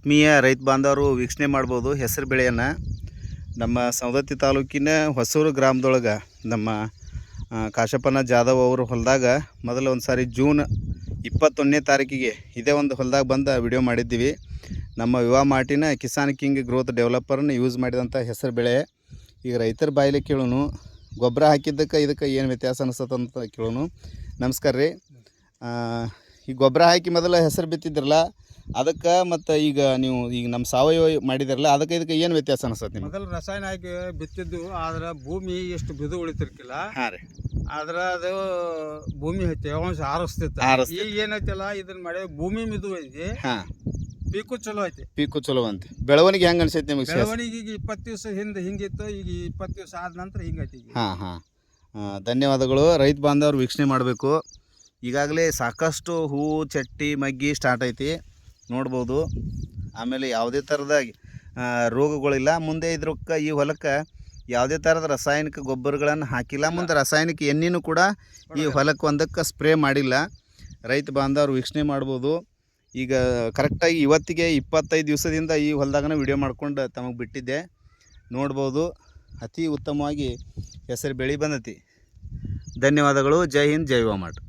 ಆತ್ಮೀಯ ರೈತ ಬಾಂಧವರು ವೀಕ್ಷಣೆ ಮಾಡ್ಬೋದು ಹೆಸರು ಬೆಳೆಯನ್ನು ನಮ್ಮ ಸವದತ್ತಿ ತಾಲೂಕಿನ ಹೊಸೂರು ಗ್ರಾಮದೊಳಗೆ ನಮ್ಮ ಕಾಶಪ್ಪನ ಜಾಧವ್ ಅವರು ಹೊಲದಾಗ ಮೊದಲು ಒಂದು ಸಾರಿ ಜೂನ್ 21ನೇ ತಾರೀಕಿಗೆ ಇದೇ ಒಂದು ಹೊಲದಾಗ ಬಂದು ವಿಡಿಯೋ ಮಾಡಿದ್ದೀವಿ. ನಮ್ಮ ಯುವ ಮಾರ್ಟಿನ ಕಿಸಾನ್ ಕಿಂಗ್ ಗ್ರೋತ್ ಡೆವಲಪರ್ನ ಯೂಸ್ ಮಾಡಿದಂಥ ಹೆಸರು ಬೆಳೆ. ಈಗ ರೈತರ ಬಾಯಿಲೆ ಕೇಳೋನು, ಗೊಬ್ಬರ ಹಾಕಿದ್ದಕ್ಕೆ ಇದಕ್ಕೆ ಏನು ವ್ಯತ್ಯಾಸ ಅನಿಸ್ತದೆ ಅಂತ ಕೇಳೋನು. ನಮಸ್ಕಾರ ರೀ. ಈ ಗೊಬ್ಬರ ಹಾಕಿ ಮೊದಲು ಹೆಸರು ಬಿತ್ತಿದ್ರಲ್ಲ, ಅದಕ್ಕೆ ಮತ್ತು ಈಗ ನೀವು ಈಗ ನಮ್ಮ ಸಾವಯವ ಮಾಡಿದಿರಲ್ಲ, ಅದಕ್ಕೆ ಇದಕ್ಕೆ ಏನು ವ್ಯತ್ಯಾಸ ಅನಿಸ್ತದೆ ನಿಮ್ಗೆ? ಮೊದಲು ರಸಾಯನ ಹಾಕಿ ಬಿತ್ತಿದ್ದು, ಆದ್ರೆ ಭೂಮಿ ಎಷ್ಟು ಬಿದು ಉಳಿತಿರ್ಕಿಲ್ಲ. ಹಾಂ ರೀ. ಆದ್ರೆ ಅದು ಭೂಮಿ ತೇವಾಂಶ ಆರಿಸ್ತಿತ್ತು. ಈಗ ಏನೈತಿಲ್ಲ ಇದನ್ನ ಮಾಡಿ ಭೂಮಿ ಮಿದು ಐತಿ. ಹಾಂ, ಪೀಕು ಚಲೋ ಐತಿ. ಪೀಕು ಚಲೋ ಅಂತೆ. ಬೆಳವಣಿಗೆ ಹೆಂಗೆ ಅನ್ಸೈತಿ ನಿಮಗೆ? ಬೆಳವಣಿಗೆ ಈಗ 20 ದಿವಸ ಹಿಂದೆ ಹಿಂಗಿತ್ತು, ಈಗ 20 ದಿವಸ ಆದ ನಂತರ ಹಿಂಗೈತಿ. ಹಾಂ ಹಾಂ, ಧನ್ಯವಾದಗಳು. ರೈತ ಬಾಂಧವರು ವೀಕ್ಷಣೆ ಮಾಡಬೇಕು. ಈಗಾಗಲೇ ಸಾಕಷ್ಟು ಹೂವು, ಚಟ್ಟಿ, ಮಗ್ಗಿ ಸ್ಟಾರ್ಟ್ ಐತಿ ನೋಡ್ಬೋದು. ಆಮೇಲೆ ಯಾವುದೇ ಥರದ ರೋಗಗಳಿಲ್ಲ. ಮುಂದೆ ಇದ್ರಕ್ಕೆ ಈ ಹೊಲಕ್ಕೆ ಯಾವುದೇ ಥರದ ರಾಸಾಯನಿಕ ಗೊಬ್ಬರಗಳನ್ನು ಹಾಕಿಲ್ಲ. ಮುಂದೆ ರಾಸಾಯನಿಕ ಎಣ್ಣೆನೂ ಕೂಡ ಈ ಹೊಲಕ್ಕೆ ಒಂದಕ್ಕೆ ಸ್ಪ್ರೇ ಮಾಡಿಲ್ಲ. ರೈತ ಬಾಂಧವರು ವೀಕ್ಷಣೆ ಮಾಡ್ಬೋದು. ಈಗ ಕರೆಕ್ಟಾಗಿ ಇವತ್ತಿಗೆ 25 ದಿವಸದಿಂದ ಈ ಹೊಲದಾಗನ ವಿಡಿಯೋ ಮಾಡ್ಕೊಂಡು ತಮಗೆ ಬಿಟ್ಟಿದ್ದೆ. ನೋಡ್ಬೋದು, ಅತಿ ಉತ್ತಮವಾಗಿ ಹೆಸರು ಬೆಳೆ ಬಂದೈತಿ. ಧನ್ಯವಾದಗಳು. ಜೈ ಹಿಂದ್, ಜೈ ಯುವ ಮಾರ್ಟ್.